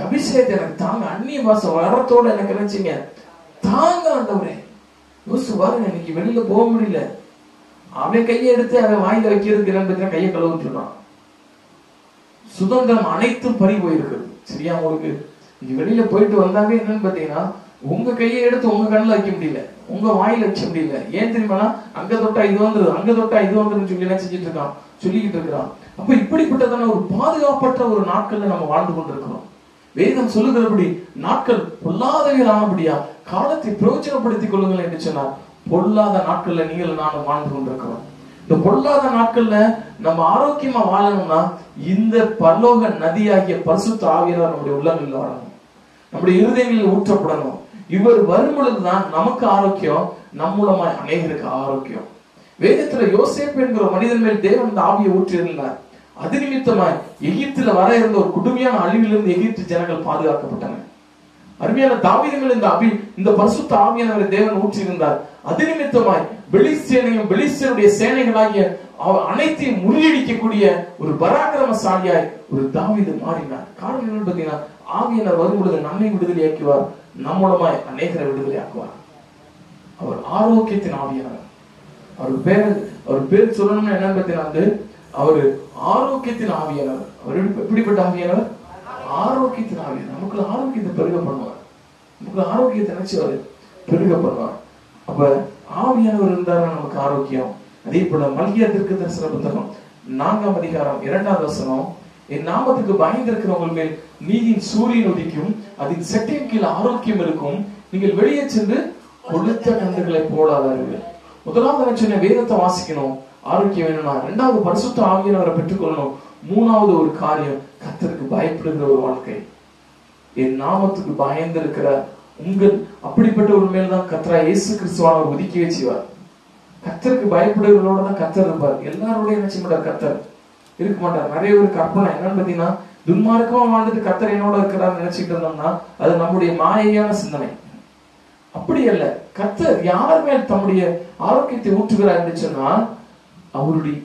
அபிஷேகத்தை எனக்கு தாங்க, அந்நிய பாசம் வரத்தோட எனக்கு நினைச்சீங்க தாங்க. ஆண்டவரே யோசிச்சு பாருங்க, இன்னைக்கு வெளியில போக முடியல. அவன் கையை எடுத்து அவன் வாயில வைக்கிறதுக்கு கையை கழுவு சொல்றான். சுதந்திரம் அனைத்தும் பறி போயிருக்குது. சரியா? உங்களுக்கு இங்க வெளியில போயிட்டு வந்தாங்க என்னன்னு பாத்தீங்கன்னா, உங்க கையை எடுத்து உங்க கண்ணில் வைக்க முடியல, உங்க வாயில வைக்க முடியல. ஏன் தெரியுமா? அங்க தொட்டா இது வந்துருது, அங்க தொட்டா இது வந்துருன்னு சொல்லி என்ன செஞ்சுட்டு இருக்கான், சொல்லிக்கிட்டு இருக்கிறான். அப்ப இப்படிப்பட்டதான ஒரு பாதுகாப்பற்ற ஒரு நாட்கள்ல நம்ம வாழ்ந்து கொண்டிருக்கிறோம். வேதம் சொல்லுகிறபடி நாட்கள் பொல்லாதவைகள் ஆனபடியா காலத்தை பிரயோஜனப்படுத்திக் கொள்ளுங்கள் என்று சொன்னார். பொல்லாத நாட்கள்ல நீங்கள் நானும் வாழ்ந்து கொண்டிருக்கிறோம். இந்த பொல்லாத நாட்கள்ல நம்ம ஆரோக்கியமா வாழணும்னா இந்த பரலோக நதியாகிய பரிசுத்த ஆவியானவர் நம்முடைய உள்ளங்களில் வாழணும், நம்முடைய இருதயங்களில் ஊற்றப்படணும். இவர் வரும் பொழுதுதான் நமக்கு ஆரோக்கியம், நம் மூலமா அநேகருக்கு ஆரோக்கியம். வேதத்துல யோசேப்பு என்கிற மனிதன் மேல் தேவன் இந்த ஆவியை ஊற்றியிருந்தார். அது நிமித்தமாய் எகிப்துல வர இருந்த ஒரு கொடுமையான அழிவிலிருந்து எகிப்து ஜனங்கள் பாதுகாக்கப்பட்டனர். அருமையான தாவீது மேல் இந்த பரிசுத்த ஆவியானவரை தேவன் ஊற்றியிருந்தார். அது நிமித்தமாய் பெலிஸ்தியனையும் பெலிஸ்தியருடைய சேனைகளாகிய அனைத்தையும் முறியடிக்கக்கூடிய ஒரு பராக்கிரமசாலியாய் ஒரு தாவீது மாறினார். காரணம் என்னன்னு பாத்தீங்கன்னா, ஆவியானவர் வரும் பொழுது நம்மை விடுதலையாக்குவார், நம் மூலமாய் அநேகரை விடுதலையாக்குவார். அவர் ஆரோக்கியத்தின் ஆவியானவர். அவர் பேர் சொல்லணும்னா என்னன்னு பாத்தீங்கன்னா, அவரு ஆரோக்கியத்தின் ஆவியானவர். அவர் எப்படிப்பட்ட ஆவியானவர்? ஆரோக்கியத்தின் ஆவியானவர். நமக்குள்ள ஆரோக்கியத்தை பெருக பண்ணுவார், நமக்குள்ள ஆரோக்கியத்தை நினைச்சு அவர் பெருக பண்ணுவார். அப்ப ஆவியானவர் இருந்தாலும் நமக்கு ஆரோக்கியம். அதே போல மல்கியா தீர்க்கதரிசன புத்தகம் 4ஆம் அதிகாரம் 2வது வசனம், என் நாமத்துக்கு பயந்திருக்கிறவங்க மேல் நீதியின் சூரியன் உதிக்கும், அதன் செட்டின் கீழ் ஆரோக்கியம் இருக்கும், நீங்கள் வெளியே சென்று கொளுத்த கன்றுகளை போடாதீர்கள். முதலாவது சொன்ன வேதத்தை வாசிக்கணும், ஆரோக்கியம் வேணும்னா. 2வது பரிசுத்த ஆவியானவரை பெற்றுக்கொள்ளணும். 3வது ஒரு காரியம், கர்த்தருக்கு பயப்படுகிற ஒரு வாழ்க்கை. என் நாமத்துக்கு பயந்திருக்கிற உங்கள் அப்படிப்பட்ட ஒரு மேல்தான் கர்த்தரா இயேசு கிறிஸ்துவானவர் ஒதுக்கி வச்சுவார். கர்த்தருக்கு பயப்படுகிறவரோட தான் கர்த்தர் இருப்பார். எல்லாரோடய நினைச்ச மாட்டார், கர்த்தர் இருக்க மாட்டார். நிறைய ஒரு கற்பனை என்னன்னு பாத்தீங்கன்னா, துன்மார்க்கமா வாழ்ந்துட்டு கர்த்தர் என்னோட இருக்கிறார் நினைச்சுட்டு இருந்தோம்னா அது நம்முடைய மாயையான சிந்தனை. அப்படி அல்ல. கர்த்தர் யார் மேல் தம்முடைய ஆரோக்கியத்தை ஊற்றுகிறார் என்று சொன்னால்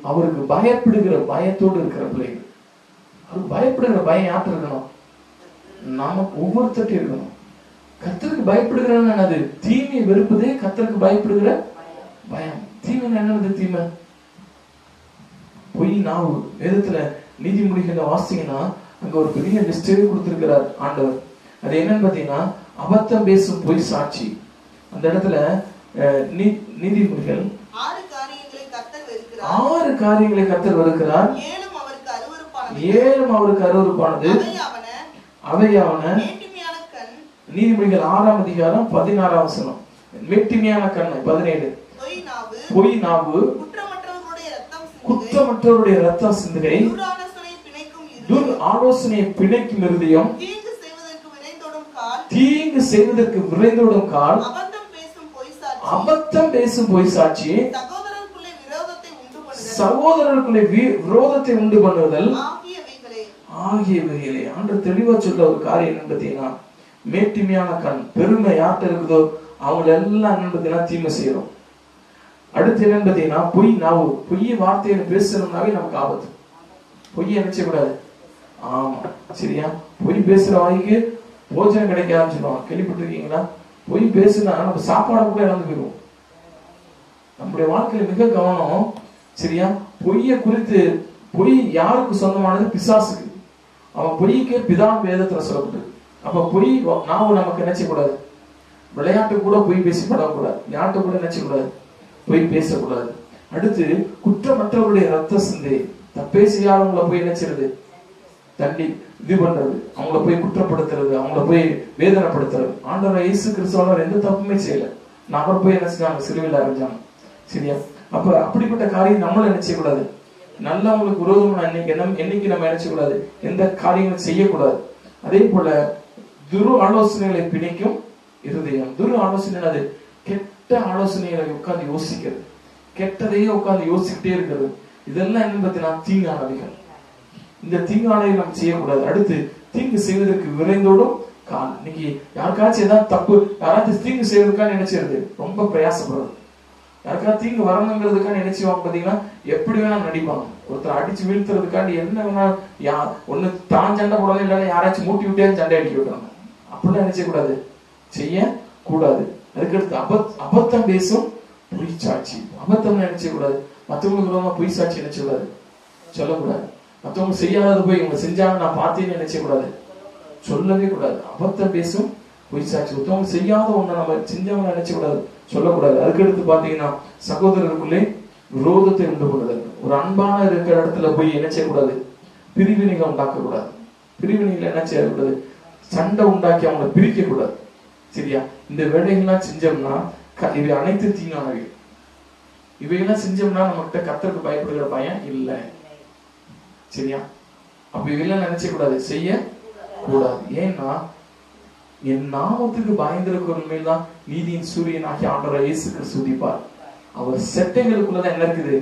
அவருக்கு பயப்படுகிற பயத்தோடு இருக்கிற பிள்ளைகள். அவருக்கு பயப்படுகிற பயம் யார்கிட்ட இருக்கணும்? நாம ஒவ்வொருத்தட்டும் இருக்கணும். கர்த்தருக்கு பயப்படுகிறன்னு என்னது? தீமையை வெறுப்பதே கர்த்தருக்கு பயப்படுகிற பயம். தீமை என்னது? தீமை பொய் நாவு. வேதத்துல நீதிமொழிகளை வாசிங்கன்னா அங்க ஒரு பெரிய லிஸ்டே கொடுத்திருக்கிறார் ஆண்டவர். அது என்னன்னு பாத்தீங்கன்னா, அபத்தம் பேசும் பொய் சாட்சி. அந்த இடத்துல நீதிமொழிகள் 6 காரியங்களை கர்த்தர் வெறுக்கிறார், 7 அவருக்கு அருவருப்பானது, அவையாவன. நீதிமொழிகள் 6ஆம் அதிகாரம் 16ஆம் வசனம். மேட்டிமையான கண் 17. பொய் நாவு, குற்றமற்றவருடைய ரத்தம் சிந்துகை, துர் ஆலோசனையை பிணைக்கும் இருதயம், தீங்கு செய்வதற்கு விரைந்தோடும் கால், அபத்தம் பேசும் பொய் சாட்சி, சகோதரர்களுக்குள்ளே விரோதத்தை உண்டு பண்ணுதல் ஆகியவைகளே. ஆண்டவர் தெளிவா சொல்ற ஒரு காரியம் என்னன்னு பாத்தீங்கன்னா, மேட்டிமையான கண். பெருமை யார்கிட்ட இருக்குதோ அவங்க எல்லாம் என்னன்னு பாத்தீங்கன்னா தீமை செய்யறோம். அடுத்து என்னன்னு பாத்தீங்கன்னா, பொய் நாவு. பொய் வார்த்தையை பேசணும்னாவே நமக்கு ஆபத்து. பொய்யை நினைச்ச கூடாது. ஆமா, சரியா? பொய் பேசுற வாய்க்கு போஜனம் கிடைக்காதுன்னு சொல்லுவாங்க, கேள்விப்பட்டிருக்கீங்களா? பொய் பேசுனா நம்ம சாப்பாடு கூட இறந்து போயிடுவோம். நம்முடைய வாழ்க்கையில மிக கவனம், சரியா? பொய்யை குறித்து பொய் யாருக்கு சொந்தமானது? பிசாசுக்கு. அவன் பொய்க்கு பிதான் வேதத்துல சொல்லப்பட்டது. அப்ப பொய் நாம நமக்கு நினைச்சக்கூடாது. விளையாட்டு கூட பொய் பேசி படக்கூடாது. விளையாட்டு கூட நினைச்சக்கூடாது, பொய் பேசக்கூடாது. அடுத்து குற்றமற்றவருடைய ரத்த சிந்தை, தப்பே செய்யாதவங்களை போய் நினைச்சிருது, தண்டி இது பண்றது, அவங்கள போய் குற்றப்படுத்துறது, அவங்கள போய் வேதனைப்படுத்துறது. ஆண்டவர் இயேசு கிறிஸ்துவர் எந்த தப்புமே செய்யல. அவர் போய் என்ன செஞ்சாங்க? சிலுவையில் அறைஞ்சாங்க. சரியா? அப்ப அப்படிப்பட்ட காரியம் நம்மள நினைச்சக்கூடாது. நல்லவங்களுக்கு விரோதமான என்னைக்கு நம்ம நினைச்சக்கூடாது, எந்த காரியங்களும் செய்யக்கூடாது. அதே போல துரு ஆலோசனைகளை பிடிக்கும் இருதயம். துரு ஆலோசனை அது கெட்ட ஆலோசனைகளை உட்கார்ந்து யோசிக்கிறது, கெட்டதையே உட்கார்ந்து யோசிக்கிட்டே இருக்கிறது. இதெல்லாம் என்ன பார்த்தீங்கன்னா தீங்கானவைகள். இந்த தீங்கானவை நம்ம செய்யக்கூடாது. அடுத்து தீங்கு செய்வதற்கு விரைந்தோடும் கால். இன்னைக்கு யாருக்காச்சும் ஏதாவது தப்பு, யாராச்சும் தீங்கு செய்வதற்காக நினைச்சிருது, ரொம்ப பிரயாசப்படுறது. யாருக்காவது தீங்கு வரணுங்கிறதுக்காக நினைச்சுவாங்க. பாத்தீங்கன்னா எப்படி வேணா நடிப்பாங்க. ஒருத்தர் அடிச்சு வீழ்த்துறதுக்காண்டி என்ன வேணா, ஒண்ணு தான் சண்டை போடலாம், இல்லைன்னா யாராச்சும் மூட்டி விட்டே சண்டை அடிக்க விட்டுறாங்க. அப்படிலாம் நினைச்ச கூடாது, செய்ய கூடாது. அதுக்கடுத்து அபத்தம் பேசும் பொய் சாட்சி. அபத்தம் நினைச்ச கூடாது. மற்றவங்களுக்கு பொய் சாட்சி நினைச்ச கூடாது, சொல்லக்கூடாது. மற்றவங்க செய்யாதது போய் இவங்க செஞ்சாங்க நான் பார்த்தேன்னு நினைச்ச கூடாது, சொல்லவே கூடாது. அபத்தம் பேசும் பொய் சாட்சி. ஒருத்தவங்க செய்யாத ஒண்ணு நம்ம செஞ்சவங்க நினைச்ச கூடாது, சொல்லக்கூடாது. அதுக்கடுத்து பாத்தீங்கன்னா சகோதரருக்குள்ளே விரோதத்தை உண்டு பண்ணுதல். ஒரு அன்பான இருக்கிற இடத்துல போய் என்ன செய்யக்கூடாது? பிரிவினைகள் உண்டாக்க கூடாது. பிரிவினைகள் என்ன செய்யக்கூடாது? சண்டை உண்டாக்கி அவங்களை பிரிக்க கூடாது. சரியா? இந்த வேலைகள்லாம் செஞ்சோம்னா இவை அனைத்து தீங்கானவை. இவையெல்லாம் செஞ்சோம்னா நம்ம கிட்ட கர்த்தருக்கு பயப்படுகிற பயம் இல்லை. சரியா? அப்ப இவையெல்லாம் நினைச்ச கூடாது, செய்ய கூடாது. ஏன்னா என் நாமத்துக்கு பயந்திருக்கிற மேல்தான் நீதியின் சூரியனாகி ஆண்டவர் இயேசு கிறிஸ்து உதிப்பார். அவர் செட்டைகளுக்குள்ளதான் என்ன இருக்குது?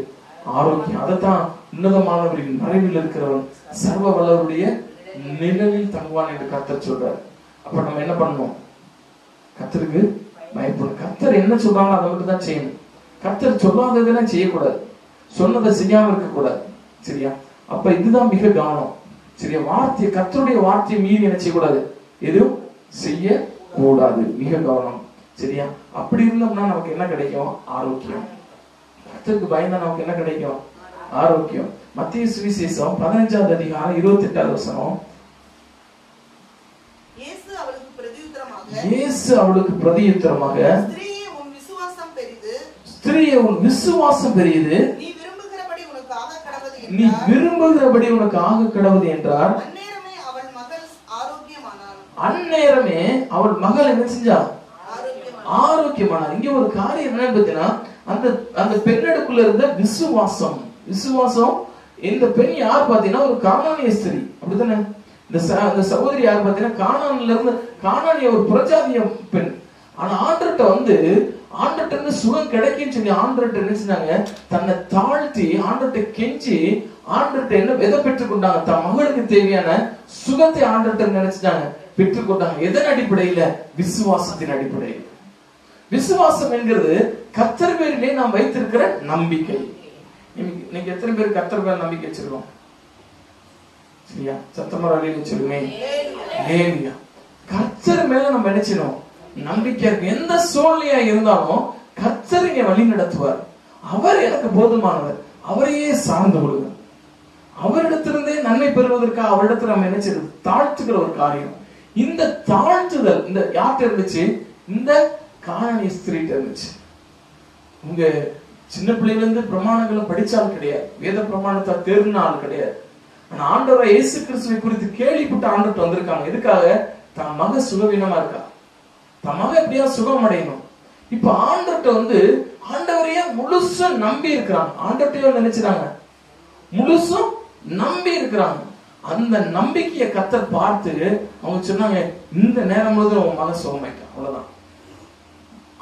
ஆரோக்கியம். அதைத்தான் உன்னதமானவரின் மறைவில் இருக்கிறவன் சர்வ வல்லவருடைய நிழலில் தங்குவான் என்று கர்த்தர் சொல்றார். அப்ப நம்ம என்ன பண்ணணும்? கர்த்தருக்கு பயப்படணும். கர்த்தர் என்ன சொல்றாங்களோ அதை மட்டும் தான் செய்யணும். கர்த்தர் சொல்லாததெல்லாம் செய்யக்கூடாது, சொன்னதை செய்யாம இருக்க கூடாது. சரியா? அப்ப இதுதான் மிக கவனம். சரியா? வார்த்தையை, கர்த்தருடைய வார்த்தையை மீறி என்ன செய்யக்கூடாது, எதுவும் செய்ய கூடாது. மிக கவனம். சரியா? அப்படி இருந்தோம்னா நமக்கு என்ன கிடைக்கும்? ஆரோக்கியம். கர்த்தருக்கு பயந்தா நமக்கு என்ன கிடைக்கும்? ஆரோக்கியம். மத்தேயு சுவிசேஷம் 15வது அதிகாரம் 28வது வசனம். இயேசு அவளுக்கு பிரதியுத்தரமாக, ஸ்திரீயே உன் விசுவாசம் பெரியது, நீ விரும்புகிறபடி உனக்கு ஆக கடவுது என்றார். அந்நேரமே அவள் மகள் என்ன செஞ்சா? ஆரோக்கியமானார். இங்க ஒரு காரியம் என்ன பார்த்தீங்கன்னா, அந்த பெண்ணெடுக்குள்ள இருந்த விசுவாசம். விசுவாசம். இந்த பெண் யார் பார்த்தீங்கன்னா ஒரு கானானிய ஸ்திரீ. அப்படித்தானே? இந்த சகோதரி யார் பார்த்தீங்கன்னா கானான்ல இருந்து, கானானிய ஒரு புறஜாதிய பெண். ஆனா ஆண்டர்ட்ட இருந்து சுகம் கிடைக்குன்னு சொல்லி ஆண்டர்ட்ட என்ன செஞ்சாங்க? தன்னை தாழ்த்தி ஆண்டர்ட்ட கெஞ்சி ஆண்டர்ட்ட என்ன எதை பெற்றுக் கொண்டாங்க? தன் மகளுக்கு தேவையான சுகத்தை ஆண்டர்ட்ட நினைச்சாங்க, பெற்றுக் கொண்டாங்க. எதன் அடிப்படையில? விசுவாசத்தின் அடிப்படையில். விசுவாசம் என்கிறது கர்த்தர் பேரிலே நாம் வைத்திருக்கிற நம்பிக்கை. இன்னைக்கு எத்தனை பேர் கர்த்தர் பேர் நம்பிக்கை வச்சிருக்கோம்? சரியா? சத்தமா சொல்லுங்க. கர்த்தர் மேல நம்ம நினைச்சோம் நம்பிக்கை இருக்கு. எந்த சூழ்நிலையா இருந்தாலும் கர்த்தர் இங்க வழி நடத்துவார். அவர் எனக்கு போதுமானவர். அவரையே சார்ந்து கொள்ளுங்க. அவரிடத்திலிருந்தே நன்மை பெறுவதற்காக அவரிடத்துல நம்ம நினைச்சது தாழ்த்துக்கிற ஒரு காரியம். இந்த தாழ்த்துதல் இந்த யார்கிட்ட இருந்துச்சு? இந்த கானானிய ஸ்திரீட்ட இருந்துச்சு. உங்க சின்ன பிள்ளைல இருந்து பிரமாணங்களை படிச்சால் கிடையாது, வேத பிரமாணத்தை தேர்ந்த ஆள் கிடையாது. ஆனா ஆண்டவர் இயேசு கிறிஸ்துவை குறித்து கேள்விப்பட்ட ஆண்டவர்கிட்ட வந்திருக்காங்க. எதுக்காக? தன் மக சுகவீனமா இருக்கா, தன் மக எப்படியா சுகம் அடையணும். இப்ப ஆண்டவர்கிட்ட ஆண்டவரையே முழுசும் நம்பி இருக்கிறாங்க. ஆண்டவர்கிட்டயே நினைச்சாங்க, முழுசும் நம்பி இருக்கிறாங்க. அந்த நம்பிக்கையை கர்த்தர் பார்த்து அவங்க சொன்னாங்க, இந்த நேரம் முழுவதும் உன் மக சுகமாயிட்டான். அவ்வளவுதான்.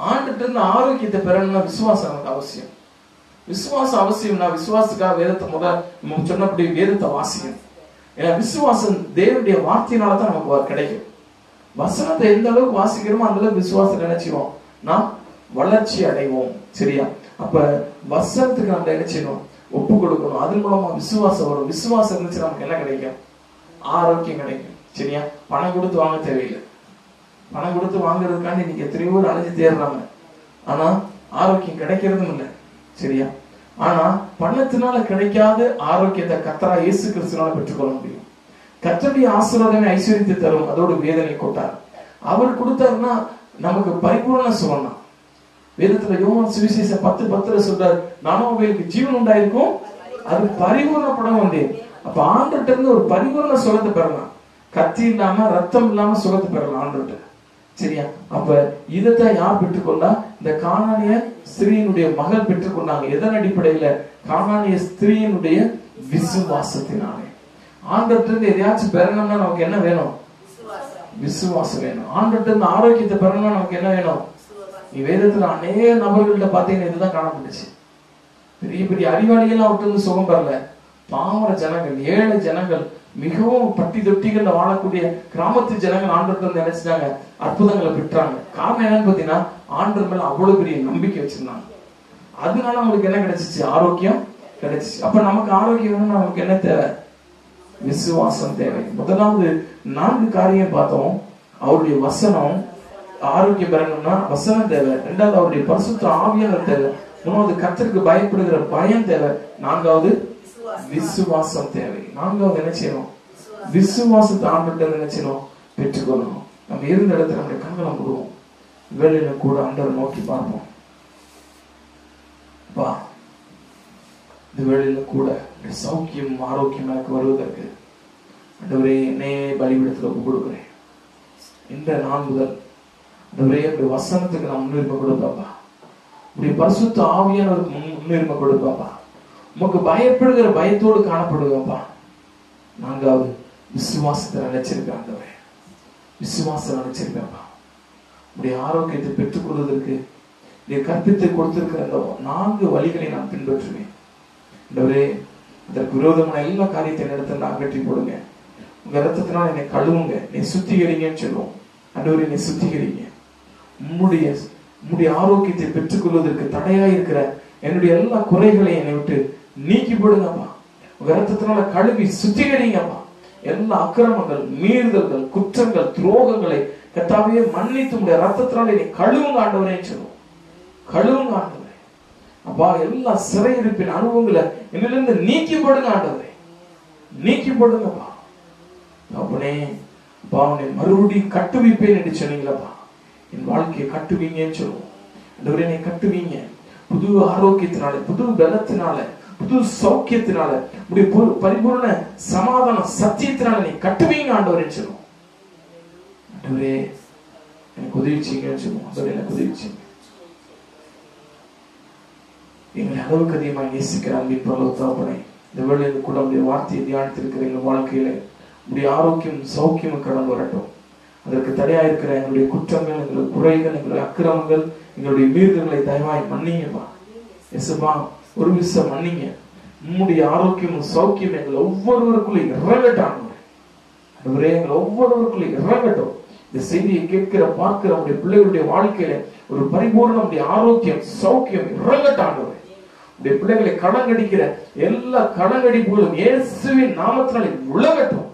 ஆண்டுகிட்ட இருந்து ஆரோக்கியத்தை பெறணும்னா விசுவாசம் நமக்கு அவசியம். விசுவாசம் அவசியம்னா விசுவாசத்துக்காக வேதத்தை முதல் சொன்னபடி வேதத்தை வாசிக்கணும். ஏன்னா விசுவாசம் தேவனுடைய வார்த்தையினாலதான் நமக்கு கிடைக்கும். வசனத்தை எந்த அளவுக்கு வாசிக்கிறோமோ அந்த அளவுக்கு விசுவாசம் நினைச்சுவோம், நாம் வளர்ச்சி அடைவோம். சரியா? அப்ப வசனத்துக்கு நம்ம நினைச்சிடும், ஒப்பு கொடுக்கணும். அதன் மூலமா விசுவாசம் வரும். விசுவாசம் இருந்துச்சு நமக்கு என்ன கிடைக்கும்? ஆரோக்கியம் கிடைக்கும். சரியா? பணம் கொடுத்து வாங்க தேவையில்லை. பணம் கொடுத்து வாங்குறதுக்காண்டி நீங்க எத்தனையோ அலைஞ்சு தேடுறாங்க, ஆனா ஆரோக்கியம் கிடைக்கிறதும் இல்லை. சரியா? ஆனா பணத்தினால கிடைக்காத ஆரோக்கியத்தை கர்த்தராகிய இயேசு கிறிஸ்துவினால பெற்றுக்கொள்ள முடியும். கர்த்தருடைய ஆசீர்வாதமே ஐஸ்வர்யத்தை தரும், அதோடு வேதனை கொட்டார். அவர் கொடுத்தாருன்னா நமக்கு பரிபூர்ண சுகம் தான். வேதத்துல யோவான் சுவிசேஷம் 10:10 சொல்றாரு, நானும் அவங்களுக்கு ஜீவன் உண்டாயிருக்கும், அது பரிபூர்ணப்பட வேண்டியது. அப்ப ஆண்டுகிட்ட இருந்து ஒரு பரிபூர்ண சுகத்தை பெறலாம். கத்தி இல்லாம ரத்தம் இல்லாம சுகத்தை பெறலாம் ஆண்டுகிட்ட. சரியா? அப்ப இதைத்தான் யார் பெற்றுக்கொண்டா? இந்த கானானிய ஸ்திரீயினுடைய மகள் பெற்றுக்கொண்டாங்க. எதன் அடிப்படையில? கானானிய ஸ்திரீயினுடைய விசுவாசத்தினாலே. ஆண்டுகிட்ட இருந்து எதையாச்சும் பெறணும்னா நமக்கு என்ன வேணும்? விசுவாசம் வேணும். ஆண்டுகிட்ட இருந்து ஆரோக்கியத்தை பெறணும்னா நமக்கு என்ன வேணும்? நீ வேதத்துல அநேக நபர்கள்ட்ட பாத்தீங்கன்னா இதுதான் காணப்பட்டுச்சு. பெரிய பெரிய அறிவாளிகள் அவர்கிட்ட இருந்து சுகம் பெறல. பாமர ஜனங்கள், ஏழை ஜனங்கள், மிகவும் பட்டி தொட்டிகள்ல வாழக்கூடிய கிராமத்து ஜனங்கள் ஆண்டவர்கிட்ட இருந்து நினைச்சிட்டாங்க, அற்புதங்களை பெற்றாங்க. காரணம் என்னன்னு பாத்தீங்கன்னா ஆண்டவர் மேல அவ்வளவு பெரிய நம்பிக்கை வச்சிருந்தாங்க. அதனால அவங்களுக்கு என்ன கிடைச்சிச்சு? ஆரோக்கியம் கிடைச்சிச்சு. அப்ப நமக்கு ஆரோக்கியம் வேணும்னா நமக்கு என்ன தேவை? விசுவாசம் தேவை. முதலாவது 4 காரியம் பார்த்தோம். அவருடைய வசனம், ஆரோக்கியம் பெறணும்னா வசனம் தேவை. 2வது அவருடைய பரிசுத்த ஆவியானவர் தேவை. 3வது கர்த்தருக்கு பயப்படுகிற பயம் தேவை. 4வது விசுவாசம் தேவை. 4வது என்ன செய்யணும்? விசுவாசத்தை ஆண்டவர்கிட்ட என்ன செய்யணும்? பெற்றுக்கொள்ளணும். நம்ம இருந்த இடத்துல நம்முடைய கண்களை மூடுவோம். வேலையில கூட ஆண்டவரை நோக்கி பார்ப்போம். பா, இந்த வேலையில கூட சௌக்கியம் ஆரோக்கியம் எனக்கு வருவதற்கு ஆண்டவரே என்னையே பலிபீடத்துல ஒப்பு கொடுக்கிறேன். இந்த நாள் முதல் ஆண்டவரே என்னுடைய வசனத்துக்கு நான் முன்னுரிமை கொடுப்பாப்பா. உடைய பரிசுத்த ஆவியானவருக்கு முன்னுரிமை கொடுப்பாப்பா. உமக்கு பயப்படுகிற பயத்தோடு காணப்படுவேப்பா. 4வது விசுவாசத்தை நினைச்சிருக்கேன் ஆண்டவரே. விசுவாசம் நினைச்சிருக்கேன்ப்பா. உடைய ஆரோக்கியத்தை பெற்றுக் கொள்வதற்கு நீ கற்பித்து கொடுத்திருக்கிற அந்த 4 வழிகளை நான் பின்பற்றுவேன். ஆண்டவரே, அதற்கு விரோதமான எல்லா காரியத்தை இடத்துல அகற்றி போடுங்க. உங்க ரத்தத்தினால் என்னை கழுவுங்க, நீ சுத்திகரிங்கன்னு சொல்லுவோம். ஆண்டவரே, நீ சுத்திகரிங்க. உம்முடைய ஆரோக்கியத்தை பெற்றுக்கொள்வதற்கு தடையா இருக்கிற என்னுடைய எல்லா குறைகளையும் என்னை விட்டு நீக்கி போடுங்கப்பா. உங்க ரத்தத்தினால கழுவி சுத்திகரிங்கப்பா. எல்லா அக்கிரமங்கள், மீறுதல்கள், குற்றங்கள், துரோகங்களை கர்த்தாவே மன்னித்து உடைய ரத்தத்தினால என்னை கழுவுங்க ஆண்டவரே சொல்லுவோம். கழுவுங்க ஆண்டவரே. அப்பா, எல்லா சிறையிருப்பின் அனுபவங்களை என்னிலிருந்து நீக்கி போடுங்க ஆண்டவரே. நீக்கி போடுங்கப்பா. அப்பனே, அப்பா, உன்னை மறுபடியும் கட்டுவிப்பேன் என்று சொன்னீங்களப்பா. என் வாழ்க்கையை கட்டுவீங்கன்னு சொல்லுவோம். ஆண்டவரே, என்னை கட்டுவீங்க. புது ஆரோக்கியத்தினால, புது பலத்தினால, புது சௌக்கியத்தினால, உடைய பரிபூர்ண சமாதான சத்தியத்தினால நீ கட்டுவீங்க ஆண்டவரே சொல்லுவோம். ஆண்டவரே, எனக்கு உதவி செய்யுங்கன்னு சொல்லுவோம். ஆண்டவரே, எனக்கு உதவி செய்யுங்க. எங்களை அளவுக்கு அதிகமாக நேசிக்கிறார் தகப்பனே. இந்த வேளையில் கூட உடைய வார்த்தையை தியானித்திருக்கிற எங்கள் வாழ்க்கையில உடைய ஆரோக்கியம் சௌக்கியம் கடந்து வரட்டும். அதற்கு தடையா இருக்கிற எங்களுடைய குற்றங்கள், எங்களுடைய குறைகள், எங்களுடைய அக்கிரமங்கள், எங்களுடைய மீறுதல்களை தயவாய் மன்னிங்கப்பா. எசுப்பா, ஒரு விஷயம் மன்னிங்க. உம்முடைய ஆரோக்கியமும் சௌக்கியம் எங்களை ஒவ்வொருவருக்குள்ளே இறங்கட்டும். எங்களை ஒவ்வொருவருக்குள்ளே இறங்கட்டும். இந்த செய்தியை கேட்கிற பார்க்கிற நம்முடைய பிள்ளைகளுடைய வாழ்க்கையில ஒரு பரிபூர்ண ஆரோக்கியம் சௌக்கியம் இறங்கட்டும். உடைய பிள்ளைகளை கடங்கடிக்கிற எல்லா கடங்கடிப்புகளும் இயேசுவின் நாமத்தினாலே விலகட்டும்.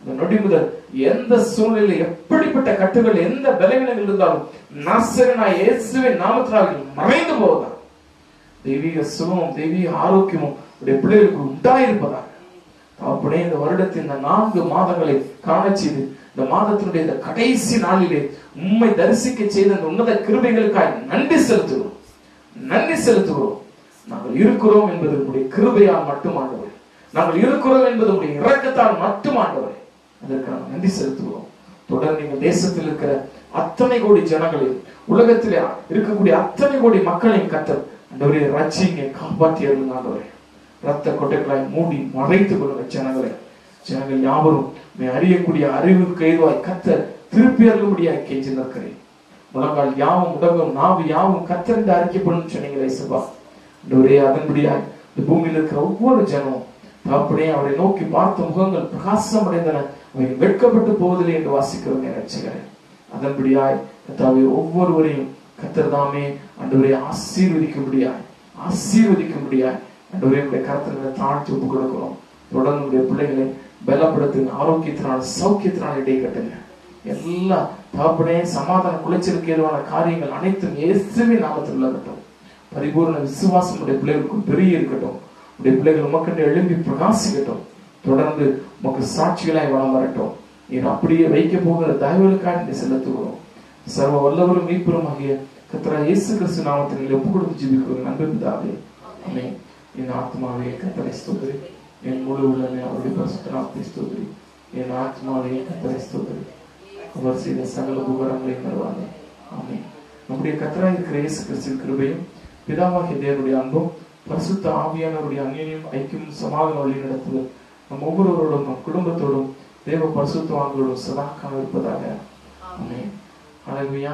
இந்த நொடி முதல் எந்த சூழ்நிலை, எப்படிப்பட்ட கட்டுகள், எந்த பலவீனங்கள் இருந்தாலும் நாசரேயனாகிய இயேசுவின் நாமத்தினால் மறைந்து போவதாக. தெய்வீக சுகமும் தெய்வீக ஆரோக்கியமும் உடைய பிள்ளைகளுக்கு உண்டாயிருப்பதாக. அப்படியே இந்த வருடத்தின் இந்த 4 மாதங்களை காண செய்து, இந்த மாதத்தினுடைய இந்த கடைசி நாளிலே உம்மை தரிசிக்க செய்த அந்த உன்னத கிருபைகளுக்காக நன்றி செலுத்துகிறோம். நன்றி செலுத்துகிறோம். நாங்கள் இருக்கிறோம் என்பது உடைய கிருபையால் மட்டும் ஆண்டவரே. நாங்கள் இருக்கிறோம் என்பது உடைய இரக்கத்தால் மட்டும் ஆண்டவரே. அதற்கு நாங்கள் நன்றி செலுத்துகிறோம். தொடர்ந்து நீங்கள் தேசத்தில் இருக்கிற அத்தனை கோடி ஜனங்களையும், உலகத்திலே இருக்கக்கூடிய அத்தனை கோடி மக்களையும் கர்த்தர் ஆண்டவரே ரட்சிங்க, காப்பாற்றியர்கள் ஆண்டவரே. ரத்த கொட்டைகளாய் மூடி மறைத்துக் கொள்ளுங்க ஜனங்களை. ஜனங்கள் யாவரும் அறியக்கூடிய அறிவுக்கு ஏதுவாய் கர்த்தர் திருப்பி அருளும்படியாய் கெஞ்சி நிற்கிறேன். முழங்கால் யாவும் முடங்கும், நாவு யாவும் கர்த்தர் என்று அறிக்கைப்படும் சொன்னீங்களே சபா. ஆண்டவரே, அதன்படியாய் இந்த பூமியில் இருக்கிற ஒவ்வொரு ஜனமும் அப்படியே அவரை நோக்கி பார்த்த முகங்கள் பிரகாசம் அடைந்தன, அவை வெட்கப்பட்டு போவதில்லை என்று வாசிக்கிறோம் நினைச்சுகிறேன். அதன்படியாய் கர்த்தாவே ஒவ்வொருவரையும் கர்த்தர் தாமே ஆண்டவரை ஆசீர்வதிக்கும்படியாய் ஆண்டவரே உடைய கரத்திலே தாழ்த்தி ஒப்பு கொடுக்கிறோம். தொடர்ந்து உடைய பிள்ளைகளை பலப்படுத்துங்க, ஆரோக்கியத்தினால் சௌக்கியத்தினால் இடை கட்டுங்க. எல்லா தகப்பனே சமாதான குலைச்சலுக்கு ஏதுவான காரியங்கள் அனைத்தும் இயேசுவின் நாமத்தில் விலகட்டும். பரிபூர்ண விசுவாசம் உடைய பிள்ளைகளுக்கு பெரிய இருக்கட்டும். உடைய பிள்ளைகள் உமக்கென்று எழும்பி பிரகாசிக்கட்டும். தொடர்ந்து உமக்கு சாட்சிகளாய் வளம் வரட்டும். நீர் அப்படியே வைக்க போகிற தயவுகளுக்காக செலுத்துகிறோம். சர்வ வல்லவரும் மீட்பரும் ஆகிய கர்த்தராகிய இயேசு கிறிஸ்து நாமத்தில் ஒப்பு கொடுத்து ஜெபிக்கிறோம். நன்றி பிதாவே. ஆமென். என் ஆத்மாவே கர்த்தரை ஸ்தோத்திரி. என் முழு உள்ளமே அவருடைய பரிசுத்த நாமத்தை ஸ்தோத்திரி. என் ஆத்மாவே கர்த்தரை ஸ்தோத்திரி. அவர் செய்த சகல உபகாரங்களையும் தருவாங்க. ஆமென். நம்முடைய கர்த்தராகிய இருக்கிற இயேசு கிறிஸ்துவின் கிருபையும் பிதாவாகிய தேவனுடைய அன்பும் பரிசுத்த ஆவியானவருடைய அந்யோன்யம் ஐக்கியமும் சமாதான வழி நடத்துதல் நம் ஒவ்வொருவரோடும் நம் குடும்பத்தோடும் தேவ பரிசுத்தவான்களோடும் சதா காண இருப்பதாக. ஆமென். ஹல்லேலூயா.